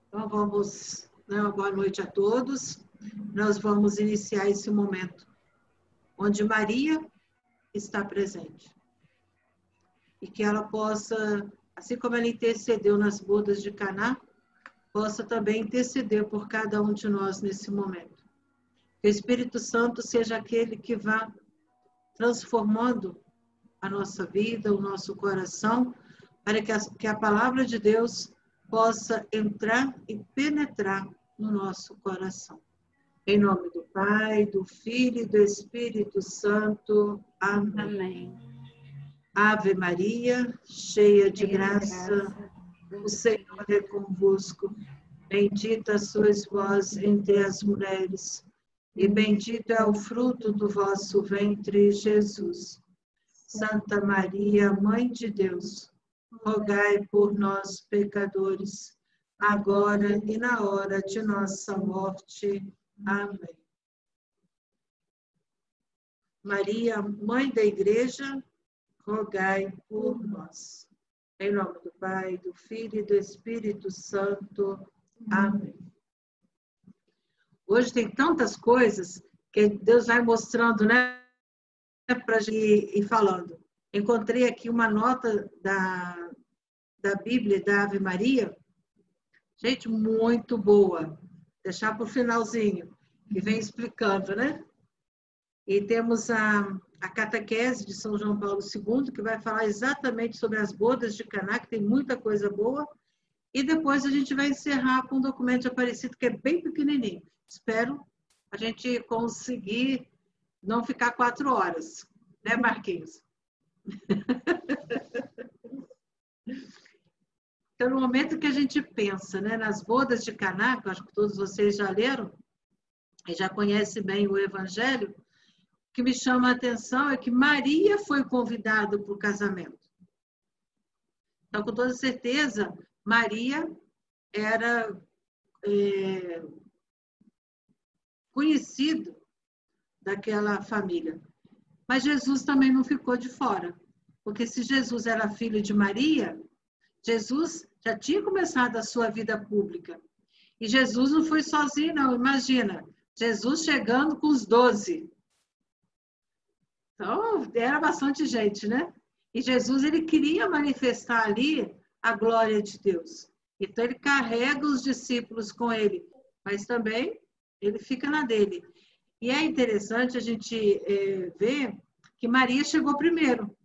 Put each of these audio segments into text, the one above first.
Então, vamos, né, uma boa noite a todos. Nós vamos iniciar esse momento onde Maria está presente. E que ela possa, assim como ela intercedeu nas bodas de Caná, possa também interceder por cada um de nós nesse momento. Que o Espírito Santo seja aquele que vá transformando a nossa vida, o nosso coração, para que a palavra de Deus possa entrar e penetrar no nosso coração. Em nome do Pai, do Filho e do Espírito Santo. Amém. Amém. Ave Maria, cheia de graça, o Senhor é convosco. Bendita sois vós entre as mulheres, e bendito é o fruto do vosso ventre, Jesus. Santa Maria, Mãe de Deus, rogai por nós, pecadores, agora e na hora de nossa morte. Amém. Maria, Mãe da Igreja, rogai por nós. Em nome do Pai, do Filho e do Espírito Santo. Amém. Hoje tem tantas coisas que Deus vai mostrando, né, para a gente ir falando. Encontrei aqui uma nota da Bíblia, da Ave Maria, gente, muito boa. Deixar para o finalzinho, que vem explicando, né? E temos a catequese de São João Paulo II, que vai falar exatamente sobre as bodas de Caná, que tem muita coisa boa. E depois a gente vai encerrar com um documento de Aparecido, que é bem pequenininho. Espero a gente conseguir não ficar 4 horas. Né, Marquinhos? Então, no momento que a gente pensa, né, nas bodas de Caná, que eu acho que todos vocês já leram, e já conhecem bem o Evangelho, o que me chama a atenção é que Maria foi convidada para o casamento. Então, com toda certeza, Maria era conhecido daquela família. Mas Jesus também não ficou de fora, porque se Jesus era filho de Maria, Jesus já tinha começado a sua vida pública. E Jesus não foi sozinho, não. Imagina, Jesus chegando com os 12. Então, era bastante gente, né? E Jesus, ele queria manifestar ali a glória de Deus. Então, ele carrega os discípulos com ele, mas também ele fica na dele. E é interessante a gente ver que Maria chegou primeiro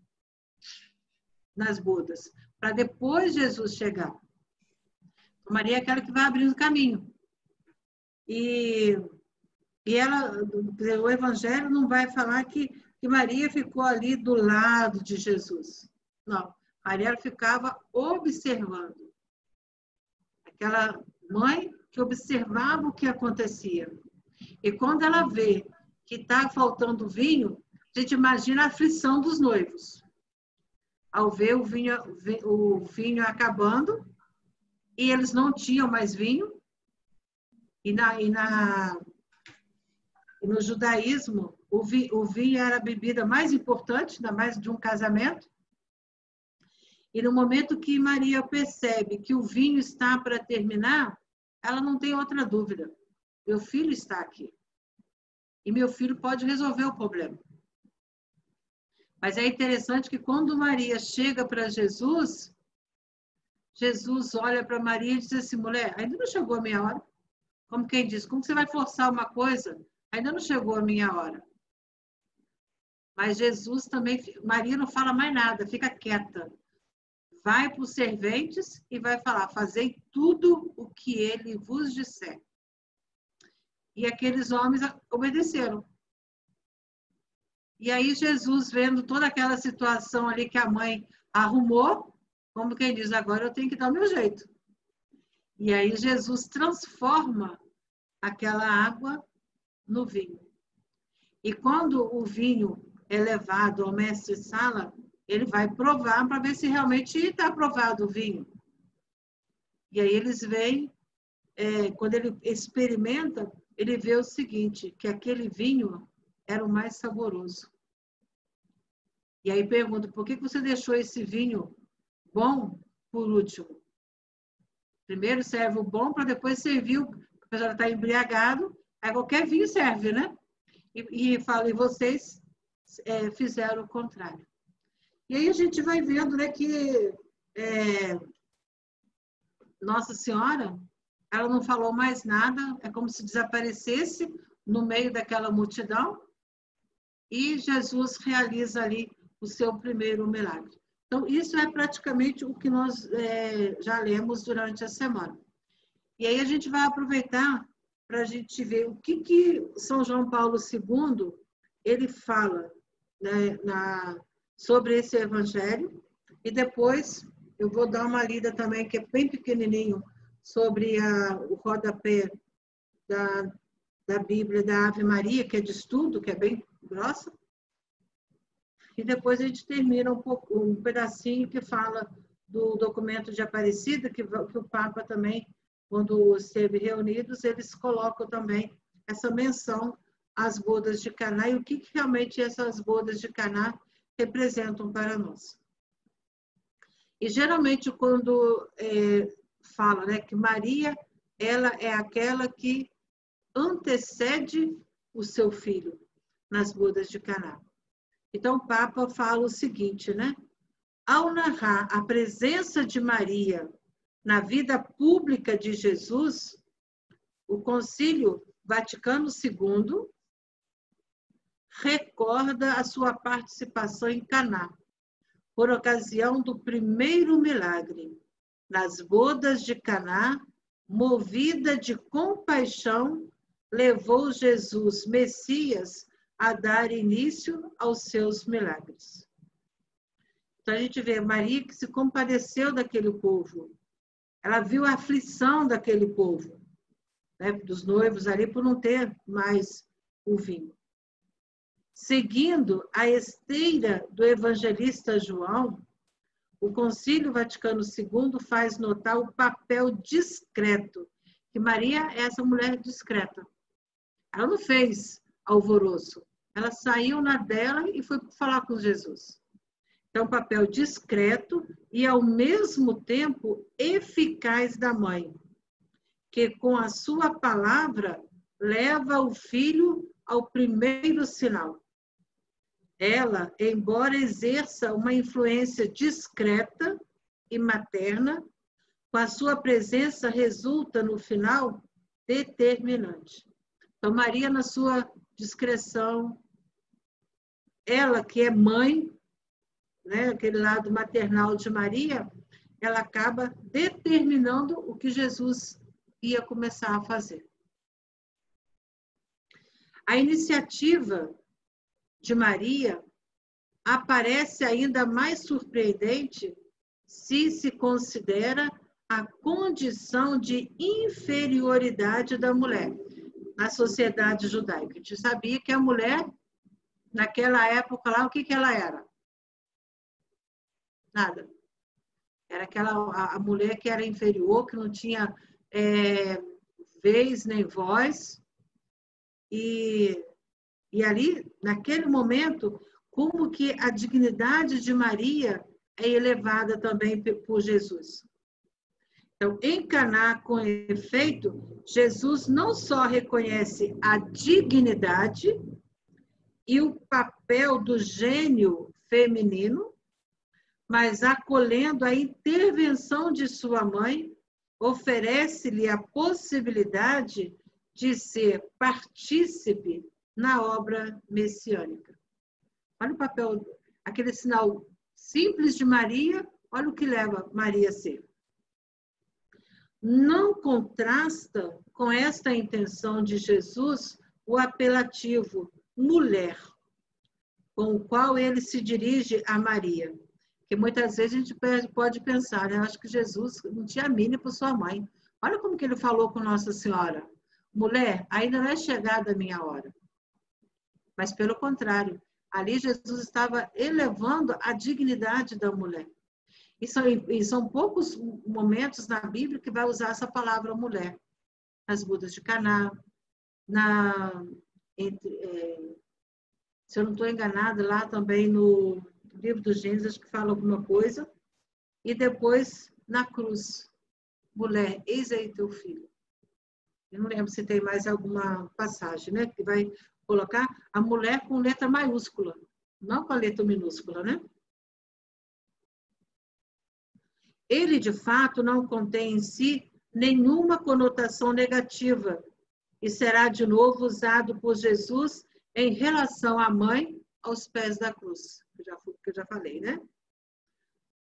nas bodas, para depois Jesus chegar. Maria é aquela que vai abrindo o caminho. E ela, o Evangelho não vai falar que Maria ficou ali do lado de Jesus. Não, Maria ficava observando. Aquela mãe que observava o que acontecia. E quando ela vê que está faltando vinho, a gente imagina a aflição dos noivos. Ao ver o vinho acabando, e eles não tinham mais vinho, e no judaísmo, o vinho era a bebida mais importante, ainda mais de um casamento. E no momento que Maria percebe que o vinho está para terminar, ela não tem outra dúvida. Meu filho está aqui. E meu filho pode resolver o problema. Mas é interessante que quando Maria chega para Jesus, Jesus olha para Maria e diz assim, mulher, ainda não chegou a minha hora. Como quem diz, como você vai forçar uma coisa? Ainda não chegou a minha hora. Mas Jesus também, Maria não fala mais nada, fica quieta. Vai para os serventes e vai falar, fazei tudo o que ele vos disser. E aqueles homens obedeceram. E aí Jesus, vendo toda aquela situação ali que a mãe arrumou, como quem diz, agora eu tenho que dar o meu jeito. E aí Jesus transforma aquela água no vinho. E quando o vinho é levado ao mestre-sala, ele vai provar para ver se realmente está aprovado o vinho. E aí eles veem, quando ele experimenta, ele vê o seguinte, que aquele vinho era o mais saboroso. E aí pergunta, por que você deixou esse vinho bom por último? Primeiro serve o bom para depois servir o a pessoa está embriagado, aí qualquer vinho serve, né? E fala, e vocês fizeram o contrário. E aí a gente vai vendo, né, que Nossa Senhora, ela não falou mais nada, é como se desaparecesse no meio daquela multidão, e Jesus realiza ali o seu primeiro milagre. Então, isso é praticamente o que nós já lemos durante a semana. E aí a gente vai aproveitar para a gente ver o que São João Paulo II ele fala, né, sobre esse evangelho, e depois eu vou dar uma lida também, que é bem pequenininho, sobre o rodapé da Bíblia da Ave Maria, que é de estudo, que é bem grossa, e depois a gente termina um pedacinho que fala do documento de Aparecida, que o Papa também, quando esteve reunidos, eles colocam também essa menção às bodas de Caná e o que realmente essas bodas de Caná representam para nós. E geralmente quando fala, né, que Maria, ela é aquela que antecede o seu filho nas bodas de Caná. Então o Papa fala o seguinte, né? Ao narrar a presença de Maria na vida pública de Jesus, o Concílio Vaticano II recorda a sua participação em Caná, por ocasião do primeiro milagre. Nas bodas de Caná, movida de compaixão, levou Jesus, Messias, a dar início aos seus milagres. Então a gente vê Maria que se compadeceu daquele povo. Ela viu a aflição daquele povo, né, dos noivos ali por não ter mais o vinho. Seguindo a esteira do evangelista João, o Concílio Vaticano II faz notar o papel discreto, que Maria é essa mulher discreta. Ela não fez alvoroço, ela saiu na dela e foi falar com Jesus. Então, papel discreto e, ao mesmo tempo, eficaz da mãe, que com a sua palavra leva o filho ao primeiro sinal. Ela, embora exerça uma influência discreta e materna, com a sua presença resulta, no final, determinante. Então, Maria, na sua discrição, ela que é mãe, né, aquele lado maternal de Maria, ela acaba determinando o que Jesus ia começar a fazer. A iniciativa de Maria aparece ainda mais surpreendente se se considera a condição de inferioridade da mulher na sociedade judaica. A gente sabia que a mulher, naquela época lá, o que ela era? Nada. Era a mulher que era inferior, que não tinha vez nem voz. E ali, naquele momento, como que a dignidade de Maria é elevada também por Jesus. Então, em Caná, com efeito, Jesus não só reconhece a dignidade e o papel do gênio feminino, mas acolhendo a intervenção de sua mãe, oferece-lhe a possibilidade de ser partícipe na obra messiânica. Olha o papel, aquele sinal simples de Maria, olha o que leva Maria a ser. Não contrasta com esta intenção de Jesus o apelativo mulher, com o qual ele se dirige a Maria. Que muitas vezes a gente pode pensar, né? Eu acho que Jesus não tinha mínimo para sua mãe. Olha como que ele falou com Nossa Senhora. Mulher, ainda não é chegada a minha hora. Mas pelo contrário, ali Jesus estava elevando a dignidade da mulher. E são poucos momentos na Bíblia que vai usar essa palavra mulher. Nas bodas de Caná, se eu não estou enganada, lá também no livro do Gênesis, que fala alguma coisa, e depois na cruz. mulher, eis aí teu filho. Eu não lembro se tem mais alguma passagem, né? Que vai colocar a mulher com letra maiúscula, não com a letra minúscula, né? Ele, de fato, não contém em si nenhuma conotação negativa e será de novo usado por Jesus em relação à mãe aos pés da cruz, que eu já falei, né?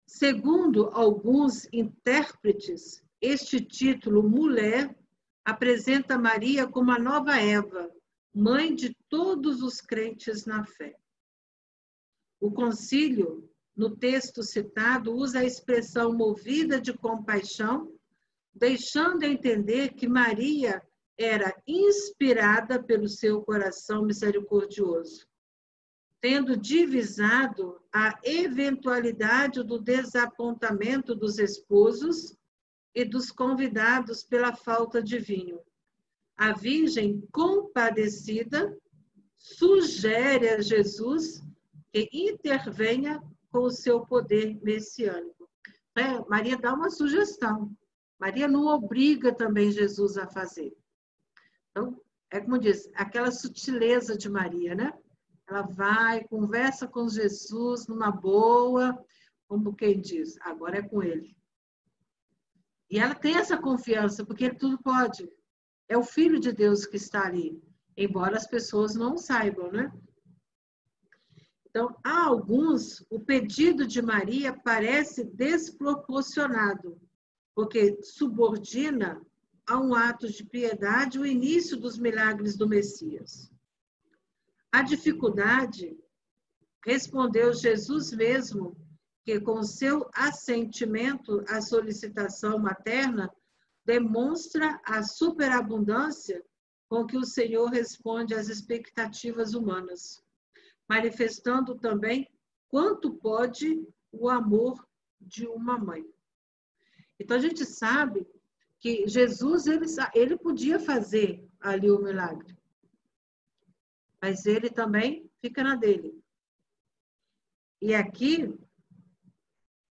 Segundo alguns intérpretes, este título, mulher, apresenta Maria como a nova Eva, mãe de todos os crentes na fé. O concílio, no texto citado, usa a expressão movida de compaixão, deixando a entender que Maria era inspirada pelo seu coração misericordioso, tendo divisado a eventualidade do desapontamento dos esposos e dos convidados pela falta de vinho. A Virgem compadecida sugere a Jesus que intervenha com o seu poder messiânico. Maria dá uma sugestão. Maria não obriga também Jesus a fazer. Então, é como diz, aquela sutileza de Maria, né? Ela vai, conversa com Jesus numa boa, como quem diz, agora é com ele. E ela tem essa confiança, porque ele tudo pode. É o Filho de Deus que está ali, embora as pessoas não saibam, né? Então, a alguns, o pedido de Maria parece desproporcionado, porque subordina a um ato de piedade o início dos milagres do Messias. A dificuldade, respondeu Jesus mesmo, que com seu assentimento à solicitação materna, demonstra a superabundância com que o Senhor responde às expectativas humanas, manifestando também quanto pode o amor de uma mãe. Então, a gente sabe que Jesus, ele podia fazer ali o milagre, mas ele também fica na dele. E aqui,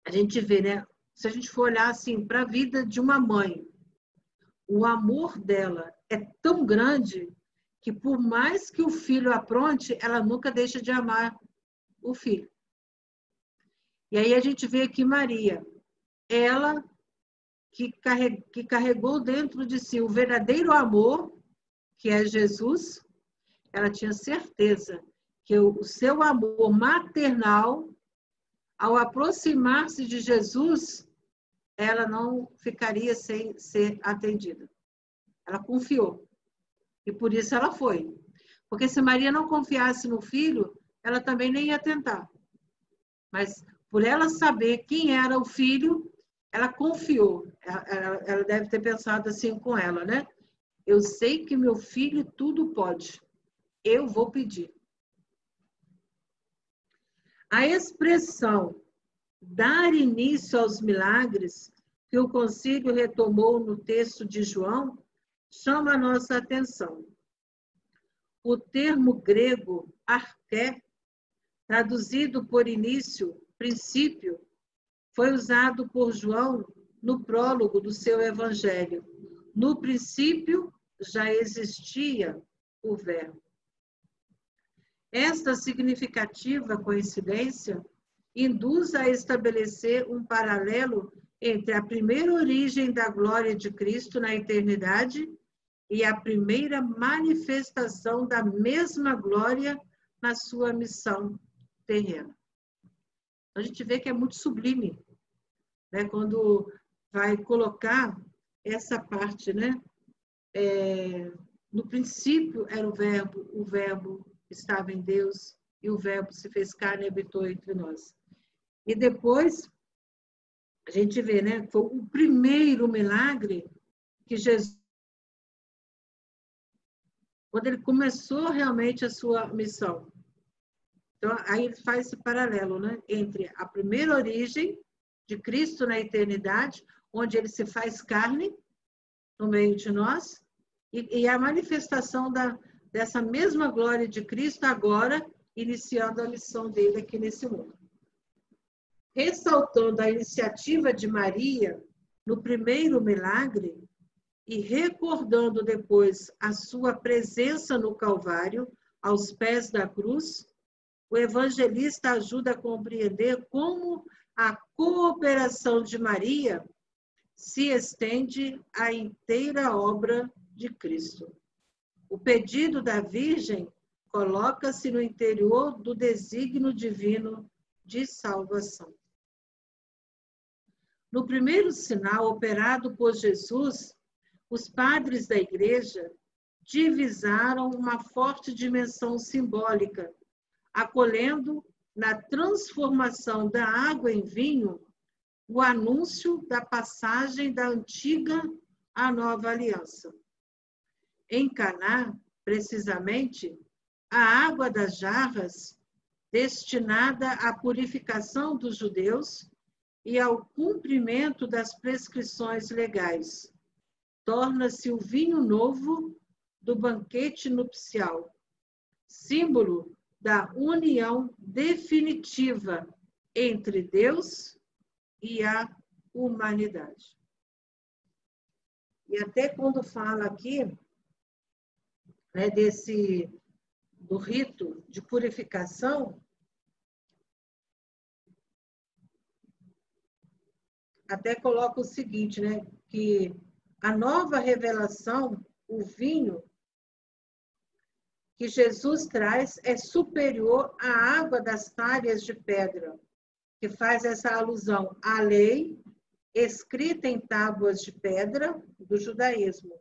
a gente vê, né? Se a gente for olhar assim para a vida de uma mãe, o amor dela é tão grande que por mais que o filho apronte, ela nunca deixa de amar o filho. E aí a gente vê aqui Maria, ela que carregou dentro de si o verdadeiro amor, que é Jesus, ela tinha certeza que o seu amor maternal, ao aproximar-se de Jesus, ela não ficaria sem ser atendida. Ela confiou. E por isso ela foi. Porque se Maria não confiasse no filho, ela também nem ia tentar. Mas por ela saber quem era o filho, ela confiou. Ela deve ter pensado assim com ela, né? Eu sei que meu filho tudo pode. Eu vou pedir. A expressão dar início aos milagres que o concílio retomou no texto de João chama a nossa atenção. O termo grego arché, traduzido por início, princípio, foi usado por João no prólogo do seu evangelho. No princípio já existia o Verbo. Esta significativa coincidência induz a estabelecer um paralelo entre a primeira origem da glória de Cristo na eternidade e a primeira manifestação da mesma glória na sua missão terrena. A gente vê que é muito sublime, né? Quando vai colocar essa parte, né? No princípio era o verbo estava em Deus, e o verbo se fez carne e habitou entre nós. E depois, a gente vê, né? Foi o primeiro milagre que Jesus, quando ele começou realmente a sua missão. Então, aí ele faz esse paralelo, né? Entre a primeira origem de Cristo na eternidade, onde ele se faz carne no meio de nós, e a manifestação dessa mesma glória de Cristo agora, iniciando a missão dele aqui nesse mundo. Ressaltando a iniciativa de Maria no primeiro milagre e recordando depois a sua presença no Calvário, aos pés da cruz, o evangelista ajuda a compreender como a cooperação de Maria se estende à inteira obra de Cristo. O pedido da Virgem coloca-se no interior do desígnio divino de salvação. No primeiro sinal operado por Jesus, os padres da Igreja divisaram uma forte dimensão simbólica, acolhendo na transformação da água em vinho o anúncio da passagem da antiga à nova aliança. Em Caná, precisamente, a água das jarras, destinada à purificação dos judeus e ao cumprimento das prescrições legais, torna-se o vinho novo do banquete nupcial, símbolo da união definitiva entre Deus e a humanidade. E até quando fala aqui, né, do rito de purificação, até coloca o seguinte, né, que a nova revelação, o vinho que Jesus traz é superior à água das talhas de pedra, que faz essa alusão à lei escrita em tábuas de pedra do judaísmo.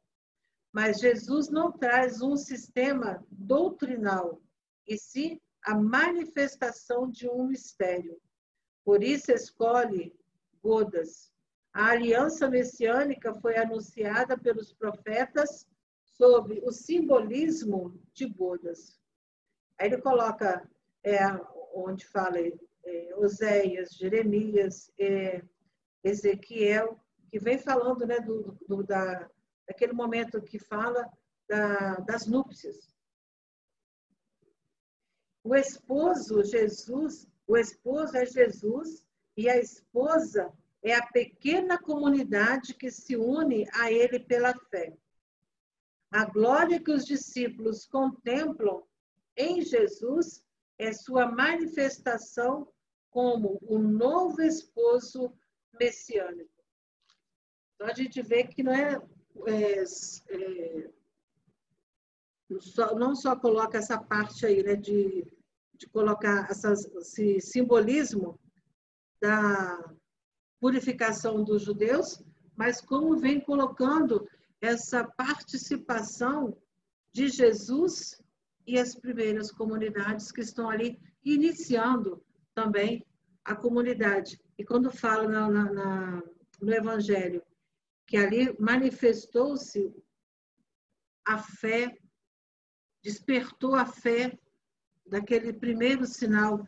Mas Jesus não traz um sistema doutrinal, e sim a manifestação de um mistério. Por isso escolhe bodas. A aliança messiânica foi anunciada pelos profetas sobre o simbolismo de bodas. Aí ele coloca onde fala Oséias, Jeremias, Ezequiel, que vem falando, né, daquele momento que fala das núpcias. O esposo é Jesus e a esposa é a pequena comunidade que se une a ele pela fé. A glória que os discípulos contemplam em Jesus é sua manifestação como o novo esposo messiânico. Então, a gente vê que não só coloca essa parte aí, né, de colocar esse simbolismo da purificação dos judeus, mas como vem colocando essa participação de Jesus e as primeiras comunidades que estão ali iniciando também a comunidade. E quando fala no Evangelho, que ali manifestou-se a fé, despertou a fé daquele primeiro sinal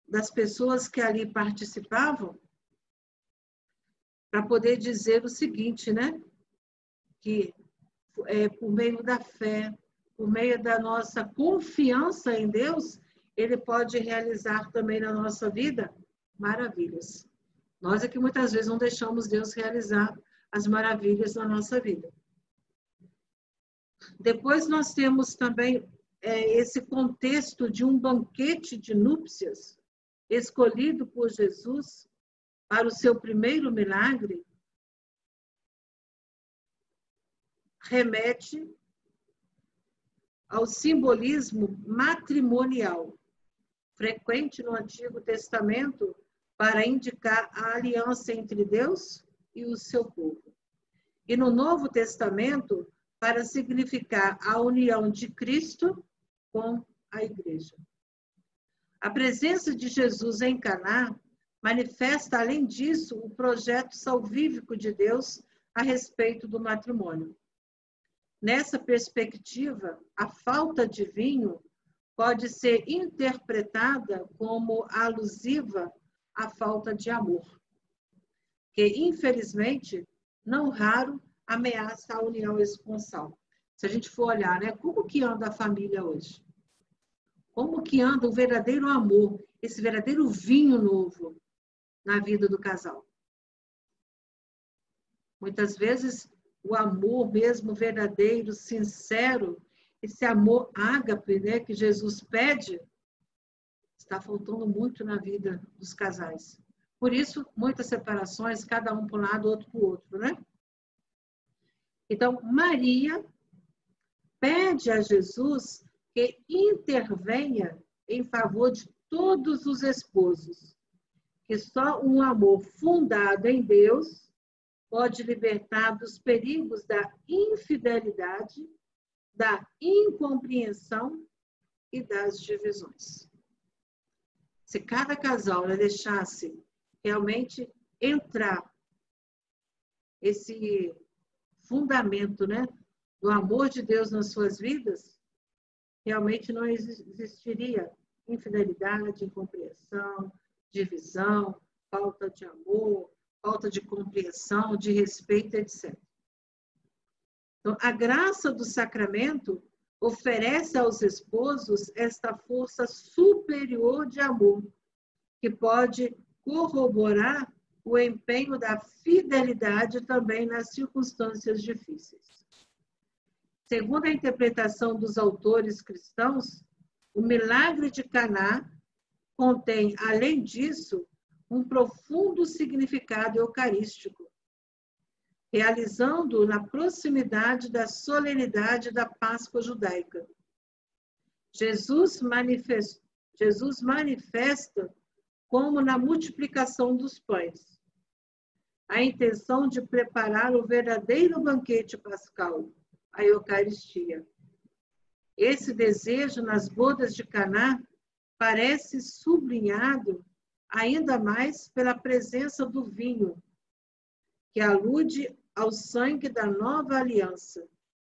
das pessoas que ali participavam, para poder dizer o seguinte, né? Que por meio da fé, por meio da nossa confiança em Deus, Ele pode realizar também na nossa vida maravilhas. Nós é que muitas vezes não deixamos Deus realizar as maravilhas na nossa vida. Depois nós temos também esse contexto de um banquete de núpcias escolhido por Jesus para o seu primeiro milagre, remete ao simbolismo matrimonial, frequente no Antigo Testamento para indicar a aliança entre Deus e o seu povo. E no Novo Testamento, para significar a união de Cristo com a Igreja. A presença de Jesus em Caná manifesta, além disso, o projeto salvífico de Deus a respeito do matrimônio. Nessa perspectiva, a falta de vinho pode ser interpretada como alusiva à falta de amor, que, infelizmente, não raro ameaça a união esponsal. Se a gente for olhar, né, como que anda a família hoje? Como que anda o verdadeiro amor, esse verdadeiro vinho novo na vida do casal? Muitas vezes, o amor mesmo verdadeiro, sincero, esse amor ágape, né, que Jesus pede, está faltando muito na vida dos casais. Por isso, muitas separações, cada um para um lado, outro para o outro, né? Então, Maria pede a Jesus que intervenha em favor de todos os esposos, que só um amor fundado em Deus pode libertar dos perigos da infidelidade, da incompreensão e das divisões. Se cada casal deixasse realmente entrar esse fundamento, né, do amor de Deus nas suas vidas, realmente não existiria infidelidade, incompreensão, divisão, falta de amor, falta de compreensão, de respeito, etc. Então, a graça do sacramento oferece aos esposos esta força superior de amor, que pode corroborar o empenho da fidelidade também nas circunstâncias difíceis. Segundo a interpretação dos autores cristãos, o milagre de Caná contém, além disso, um profundo significado eucarístico, realizando na proximidade da solenidade da Páscoa judaica. Jesus manifesta como na multiplicação dos pães, a intenção de preparar o verdadeiro banquete pascal, a Eucaristia. Esse desejo nas bodas de Caná parece sublinhado ainda mais pela presença do vinho, que alude ao sangue da nova aliança,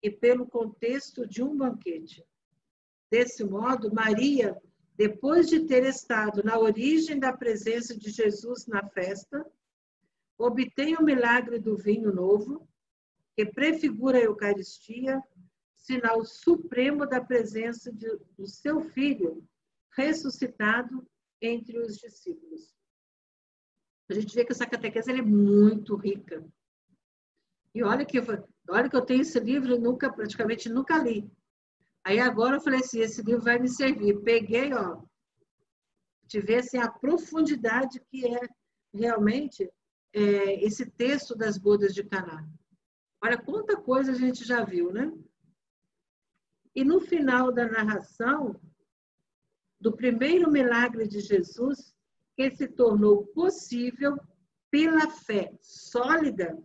e pelo contexto de um banquete. Desse modo, Maria, depois de ter estado na origem da presença de Jesus na festa, obtém o milagre do vinho novo, que prefigura a Eucaristia, sinal supremo da presença do seu Filho, ressuscitado entre os discípulos. A gente vê que essa catequese é muito rica. E olha que eu tenho esse livro e praticamente nunca li. Aí agora eu falei assim, esse livro vai me servir. Peguei, de ver assim, a profundidade que é realmente esse texto das bodas de Caná. Olha quanta coisa a gente já viu, né? E no final da narração do primeiro milagre de Jesus, que se tornou possível pela fé sólida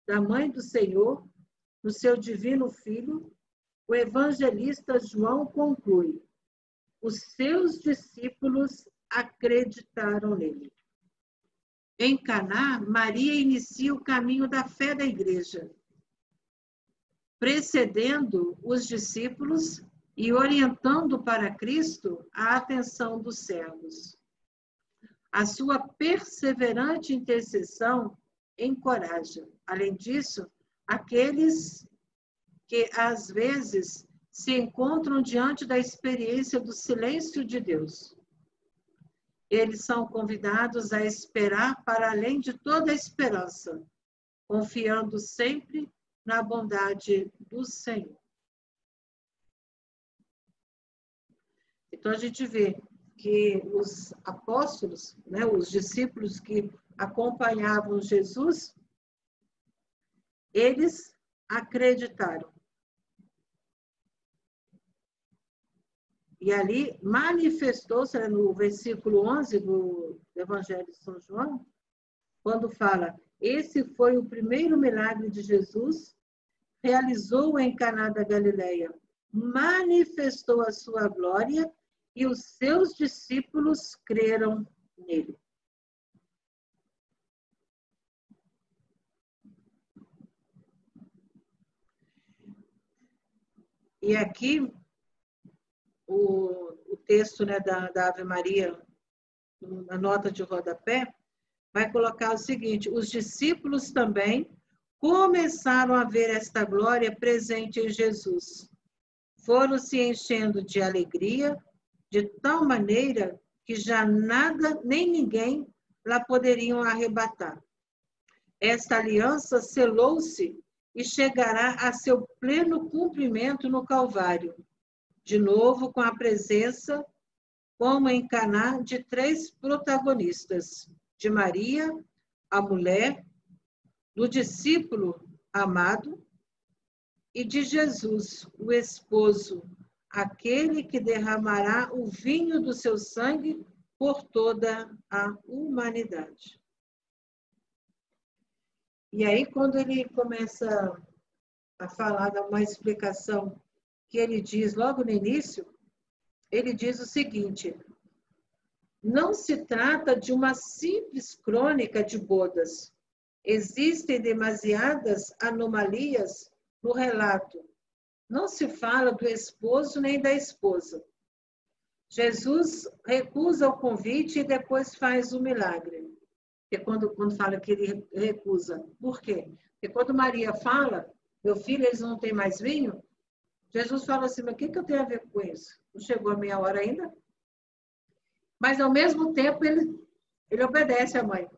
da Mãe do Senhor, no seu divino Filho, o evangelista João conclui: os seus discípulos acreditaram nele. Em Caná, Maria inicia o caminho da fé da igreja, precedendo os discípulos e orientando para Cristo a atenção dos servos. A sua perseverante intercessão encoraja. Além disso, aqueles que às vezes se encontram diante da experiência do silêncio de Deus. Eles são convidados a esperar para além de toda a esperança, confiando sempre na bondade do Senhor. Então, a gente vê que os apóstolos, né, os discípulos que acompanhavam Jesus, eles acreditaram. E ali manifestou-se, no versículo 11 do Evangelho de São João, quando fala, esse foi o primeiro milagre de Jesus, realizou em Caná da Galileia, manifestou a sua glória e os seus discípulos creram nele. E aqui, o texto, né, da Ave Maria, na nota de rodapé, vai colocar o seguinte: os discípulos também começaram a ver esta glória presente em Jesus. Foram se enchendo de alegria, de tal maneira que já nada nem ninguém lá poderiam arrebatar. Esta aliança selou-se e chegará a seu pleno cumprimento no Calvário, de novo com a presença, como em Caná, de 3 protagonistas, de Maria, a mulher, do discípulo amado e de Jesus, o esposo, aquele que derramará o vinho do seu sangue por toda a humanidade. E aí, quando ele começa a falar, dar uma explicação que ele diz logo no início, ele diz o seguinte: não se trata de uma simples crônica de bodas. Existem demasiadas anomalias no relato. Não se fala do esposo nem da esposa. Jesus recusa o convite e depois faz o milagre. Porque quando fala que ele recusa. Por quê? Porque quando Maria fala, meu filho, eles não têm mais vinho, Jesus fala assim, mas o que eu tenho a ver com isso? Não chegou a minha hora ainda? Mas, ao mesmo tempo, ele obedece à mãe.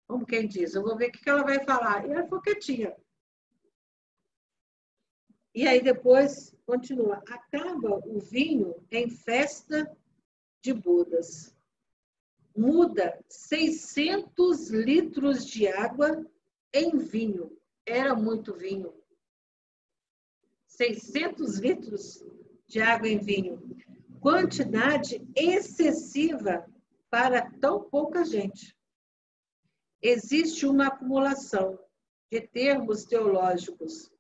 Como quem diz, eu vou ver o que ela vai falar. E ela ficou quietinha. E aí, depois, continua. Acaba o vinho em festa de bodas. Muda 600 litros de água em vinho. Era muito vinho. 600 litros de água em vinho. Quantidade excessiva para tão pouca gente. Existe uma acumulação de termos teológicos.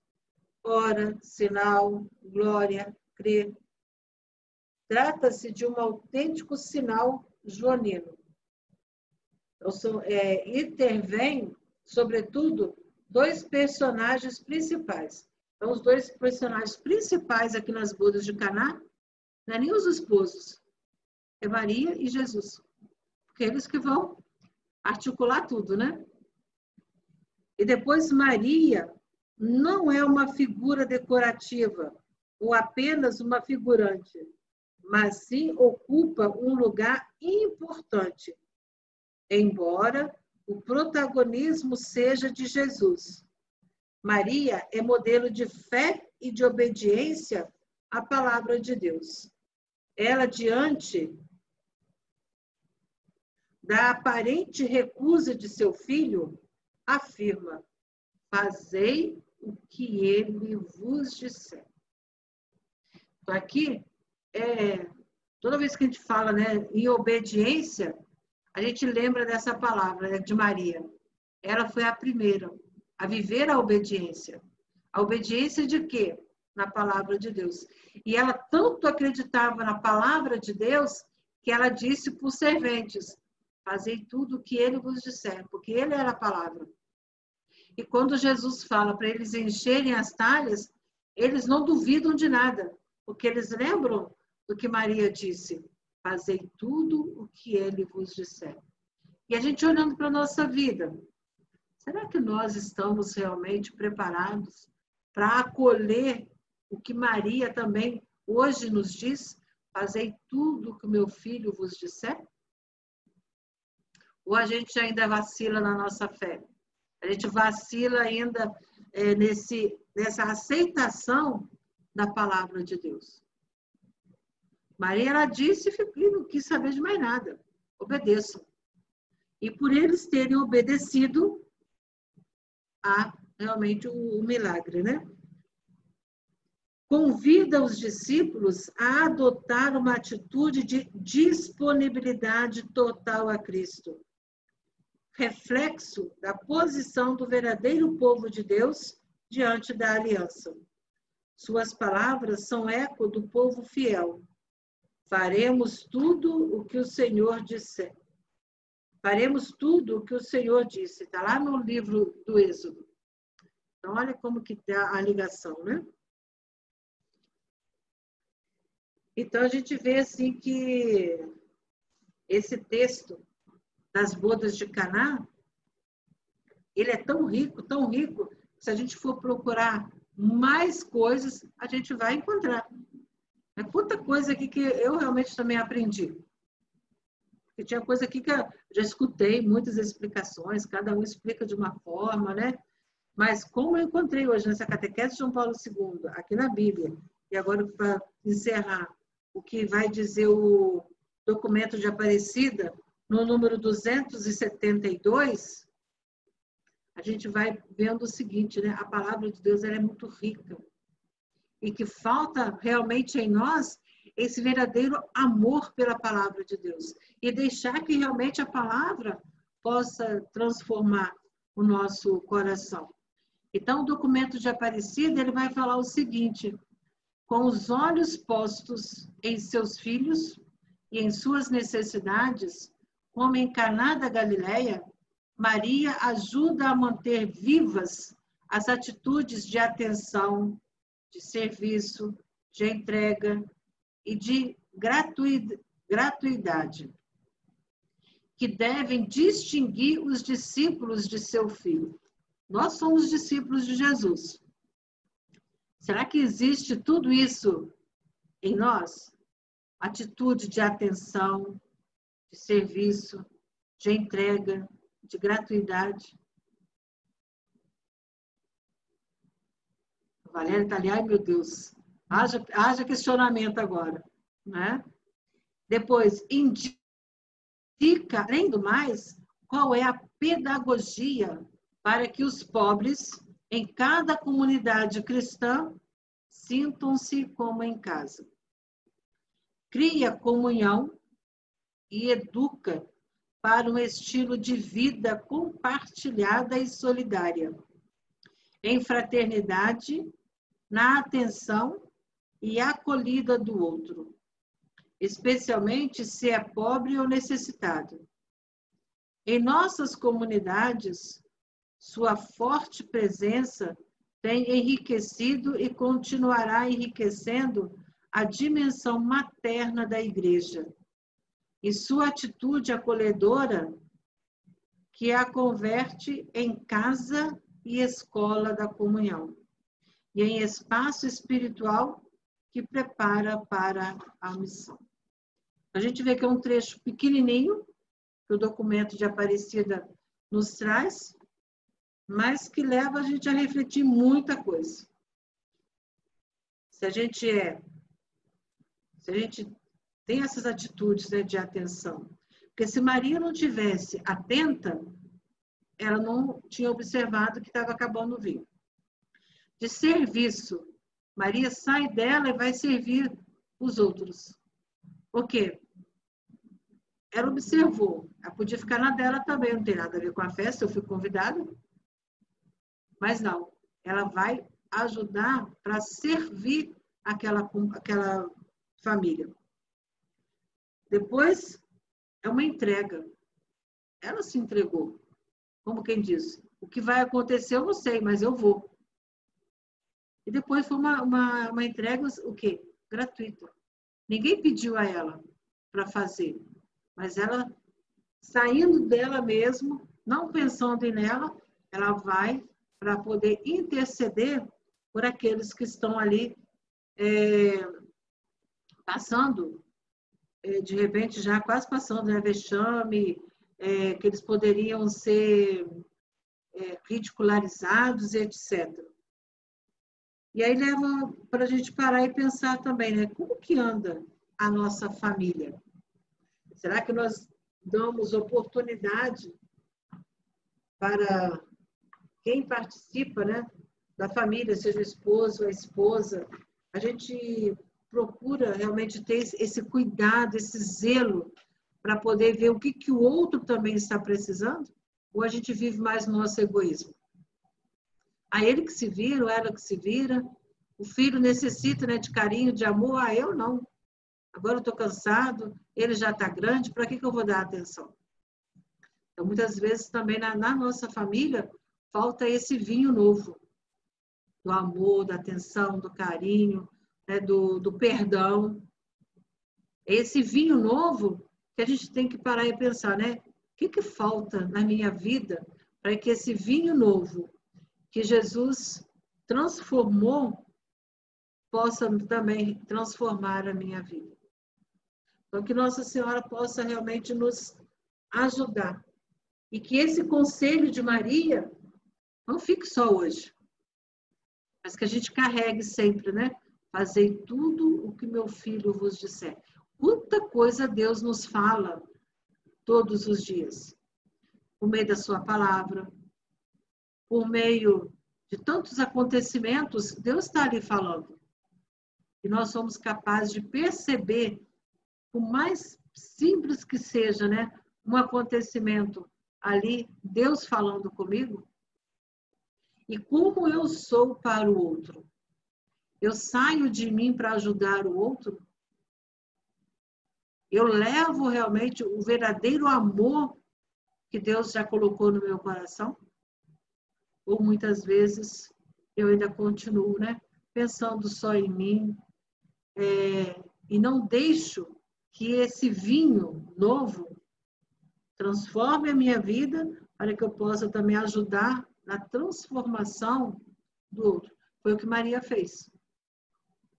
Ora, sinal, glória, crer. Trata-se de um autêntico sinal joanino. Então, intervém, sobretudo, 2 personagens principais. Então, os 2 personagens principais aqui nas bodas de Caná, não é nem os esposos, é Maria e Jesus. Porque eles que vão articular tudo, né? E depois Maria não é uma figura decorativa ou apenas uma figurante, mas sim ocupa um lugar importante, embora o protagonismo seja de Jesus. Maria é modelo de fé e de obediência à palavra de Deus. Ela, diante da aparente recusa de seu filho, afirma: fazei o que ele vos disser. Então, aqui, toda vez que a gente fala, né, em obediência, a gente lembra dessa palavra, né, de Maria. Ela foi a primeira a viver a obediência. A obediência de quê? Na palavra de Deus. E ela tanto acreditava na palavra de Deus que ela disse para os serventes: fazei tudo o que ele vos disser, porque ele era a palavra. E quando Jesus fala para eles encherem as talhas, eles não duvidam de nada, porque eles lembram do que Maria disse: fazei tudo o que ele vos disser. E a gente olhando para a nossa vida, será que nós estamos realmente preparados para acolher o que Maria também hoje nos diz? Fazei tudo o que meu filho vos disser? Ou a gente ainda vacila na nossa fé? A gente vacila ainda nessa aceitação da palavra de Deus. Maria, ela disse e não quis saber de mais nada. Obedeçam. E por eles terem obedecido, há realmente o milagre, né? Convida os discípulos a adotar uma atitude de disponibilidade total a Cristo. Reflexo da posição do verdadeiro povo de Deus diante da aliança. Suas palavras são eco do povo fiel. Faremos tudo o que o Senhor disser. Faremos tudo o que o Senhor disse. Está lá no livro do Êxodo. Então, olha como que dá a ligação, né? Então, a gente vê assim que esse texto das bodas de Caná, ele é tão rico, que se a gente for procurar mais coisas, a gente vai encontrar. É quanta coisa aqui que eu realmente também aprendi. Porque tinha coisa aqui que eu já escutei muitas explicações, cada um explica de uma forma, né? Mas como eu encontrei hoje nessa catequese de João Paulo II, aqui na Bíblia, e agora para encerrar, o que vai dizer o documento de Aparecida, no número 272, a gente vai vendo o seguinte, né? A palavra de Deus ela é muito rica. E que falta realmente em nós esse verdadeiro amor pela palavra de Deus. E deixar que realmente a palavra possa transformar o nosso coração. Então, o documento de Aparecida, ele vai falar o seguinte: com os olhos postos em seus filhos e em suas necessidades, como em Caná da Galileia, Maria ajuda a manter vivas as atitudes de atenção, de serviço, de entrega e de gratuidade, que devem distinguir os discípulos de seu filho. Nós somos discípulos de Jesus. Será que existe tudo isso em nós? Atitude de atenção, de serviço, de entrega, de gratuidade. A Valéria está ali, ai meu Deus, haja questionamento agora, né? Depois, indica, além do mais, qual é a pedagogia para que os pobres em cada comunidade cristã sintam-se como em casa. Cria comunhão e educa para um estilo de vida compartilhada e solidária, em fraternidade, na atenção e acolhida do outro, especialmente se é pobre ou necessitado. Em nossas comunidades, sua forte presença tem enriquecido e continuará enriquecendo a dimensão materna da Igreja e sua atitude acolhedora que a converte em casa e escola da comunhão e em espaço espiritual que prepara para a missão. A gente vê que é um trecho pequenininho que o documento de Aparecida nos traz, mas que leva a gente a refletir muita coisa. Se a gente tem essas atitudes, né, de atenção, porque se Maria não tivesse atenta, ela não tinha observado que estava acabando o vinho. De serviço, Maria sai dela e vai servir os outros. Por quê? Ela observou, ela podia ficar na dela também, não tem nada a ver com a festa, eu fui convidada, mas não, ela vai ajudar para servir aquela família. Depois, é uma entrega. Ela se entregou. Como quem diz, o que vai acontecer eu não sei, mas eu vou. E depois foi uma entrega, o quê? Gratuita. Ninguém pediu a ela para fazer, mas ela, saindo dela mesmo, não pensando nela, ela vai para poder interceder por aqueles que estão ali passando, de repente já quase passando, né, vexame, que eles poderiam ser ridicularizados, etc. E aí leva para a gente parar e pensar também, né? Como que anda a nossa família? Será que nós damos oportunidade para quem participa, né, da família, seja o esposo, a esposa? A gente procura realmente ter esse cuidado, esse zelo para poder ver o que o outro também está precisando? Ou a gente vive mais no nosso egoísmo? A ele que se vira, ou ela que se vira. O filho necessita, né, de carinho, de amor. Ah, eu não. Agora eu estou cansado, ele já está grande, para que eu vou dar atenção? Então, muitas vezes também na nossa família falta esse vinho novo. Do amor, da atenção, do carinho, né, do perdão. Esse vinho novo que a gente tem que parar e pensar, né? O que falta na minha vida para que esse vinho novo que Jesus transformou possa também transformar a minha vida? Então, que Nossa Senhora possa realmente nos ajudar. E que esse conselho de Maria não fique só hoje, mas que a gente carregue sempre, né? Fazei tudo o que meu filho vos disser. Quanta coisa Deus nos fala todos os dias. Por meio da sua palavra, por meio de tantos acontecimentos, Deus está ali falando. E nós somos capazes de perceber, por mais simples que seja, né? Um acontecimento ali, Deus falando comigo. E como eu sou para o outro? Eu saio de mim para ajudar o outro? Eu levo realmente o verdadeiro amor que Deus já colocou no meu coração? Ou muitas vezes eu ainda continuo, né? Pensando só em mim, e não deixo que esse vinho novo transforme a minha vida para que eu possa também ajudar na transformação do outro. Foi o que Maria fez.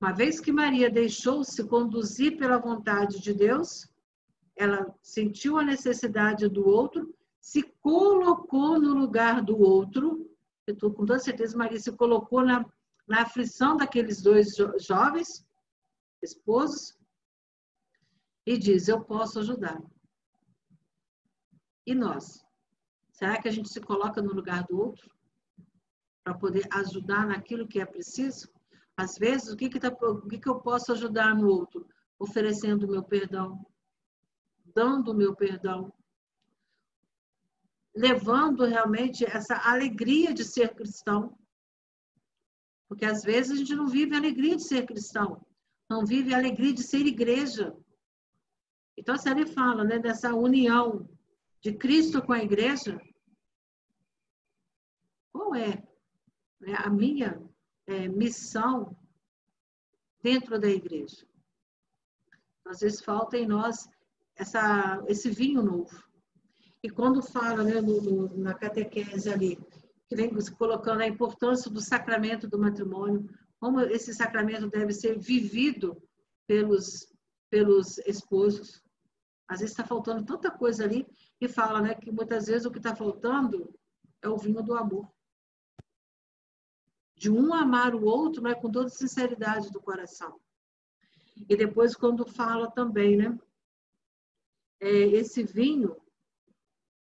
Uma vez que Maria deixou-se conduzir pela vontade de Deus, ela sentiu a necessidade do outro, se colocou no lugar do outro. Eu estou com toda certeza, Maria se colocou na aflição daqueles dois jovens, esposos, e diz, eu posso ajudar. E nós? Será que a gente se coloca no lugar do outro? Para poder ajudar naquilo que é preciso? Às vezes, o que eu posso ajudar no outro? Oferecendo o meu perdão, dando o meu perdão, levando realmente essa alegria de ser cristão. Porque às vezes a gente não vive a alegria de ser cristão, não vive a alegria de ser igreja. Então, se ele fala, né, dessa união de Cristo com a igreja, qual é, né, a minha missão dentro da igreja? Às vezes falta em nós esse vinho novo. E quando fala, né, na catequese ali, que vem colocando a importância do sacramento do matrimônio, como esse sacramento deve ser vivido pelos esposos. Às vezes está faltando tanta coisa ali, e fala, né, que muitas vezes o que está faltando é o vinho do amor. De um amar o outro, né, com toda sinceridade do coração. E depois quando fala também, né, esse vinho,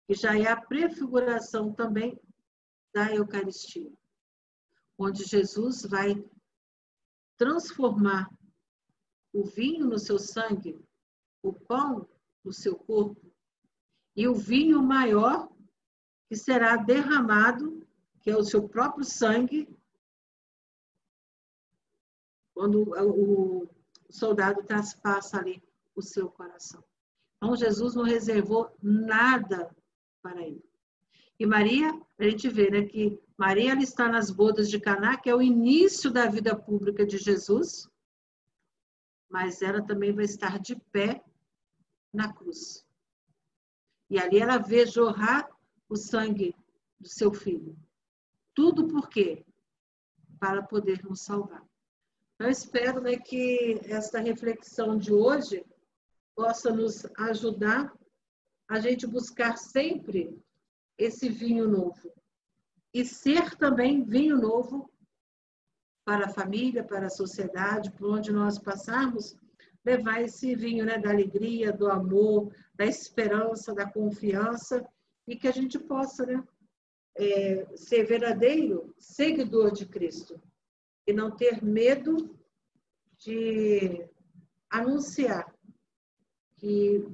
que já é a prefiguração também da Eucaristia, onde Jesus vai transformar o vinho no seu sangue, o pão no seu corpo, e o vinho maior que será derramado, que é o seu próprio sangue, quando o soldado traspassa ali o seu coração. Então, Jesus não reservou nada para ele. E Maria, a gente vê, né, que Maria ela está nas bodas de Caná, que é o início da vida pública de Jesus, mas ela também vai estar de pé na cruz. E ali ela vê jorrar o sangue do seu filho. Tudo por quê? Para poder nos salvar. Eu espero, né, que esta reflexão de hoje possa nos ajudar a gente buscar sempre esse vinho novo. E ser também vinho novo para a família, para a sociedade, por onde nós passarmos, levar esse vinho, né, da alegria, do amor, da esperança, da confiança, e que a gente possa, né, ser verdadeiro seguidor de Cristo e não ter medo de anunciar que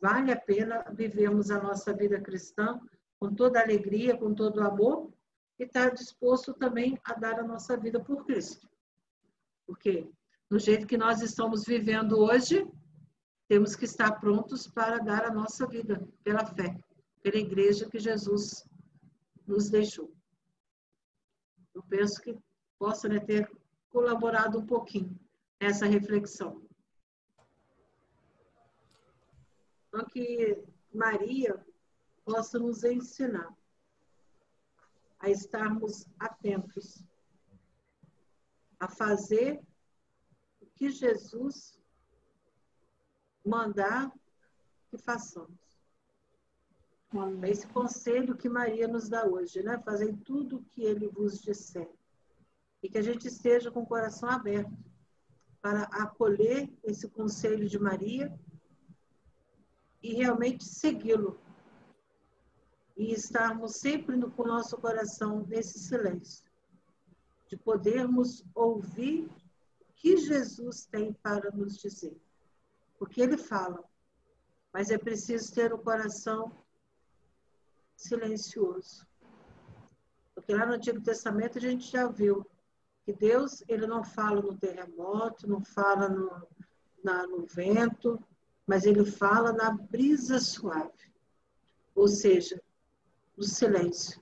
vale a pena vivermos a nossa vida cristã com toda a alegria, com todo o amor, e estar disposto também a dar a nossa vida por Cristo. Porque do jeito que nós estamos vivendo hoje, temos que estar prontos para dar a nossa vida pela fé, pela igreja que Jesus nos deixou. Eu penso que possa, né, ter colaborado um pouquinho nessa reflexão. Então, que Maria possa nos ensinar a estarmos atentos, a fazer o que Jesus mandar que façamos. É esse conselho que Maria nos dá hoje, né? Fazem tudo o que ele vos disser. E que a gente esteja com o coração aberto para acolher esse conselho de Maria e realmente segui-lo. E estarmos sempre com o nosso coração nesse silêncio. De podermos ouvir o que Jesus tem para nos dizer. Porque ele fala, mas é preciso ter o coração silencioso. Porque lá no Antigo Testamento a gente já viu que Deus, ele não fala no terremoto, não fala no vento, mas ele fala na brisa suave. Ou seja, no silêncio.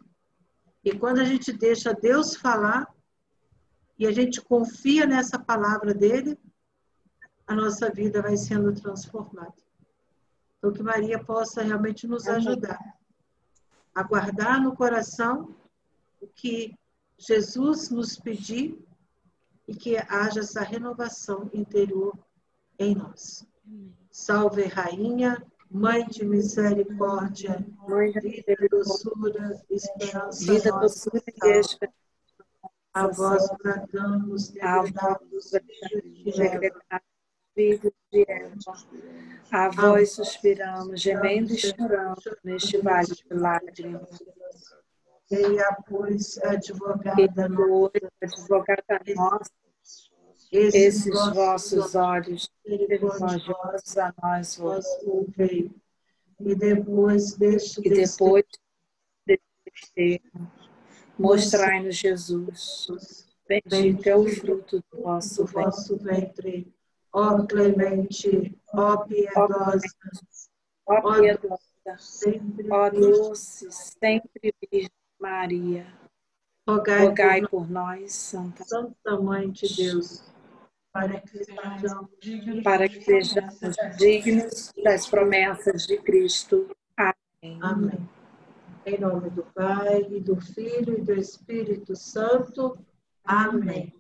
E quando a gente deixa Deus falar e a gente confia nessa palavra dele, a nossa vida vai sendo transformada. Então, que Maria possa realmente nos ajudar a guardar no coração o que Jesus nos pediu e que haja essa renovação interior em nós. Salve, Rainha, Mãe de misericórdia, vida, doçura, esperança nossa. A vós bradamos, degredados, filhos de Eva. A vós suspiramos, gemendo e chorando neste vale de lágrimas. Eia, pois, advogada nossa, esses vossos olhos misericordiosos a nós ouvei. E depois deste mostrai-nos Jesus. Bendito é o fruto do vosso ventre. Ó clemente, ó piedosa, ó doce, sempre Virgem Maria. Rogai por nós, Santa Mãe de Deus, para que sejamos dignos das promessas de Cristo. Amém. Amém. Em nome do Pai, e do Filho, e do Espírito Santo. Amém.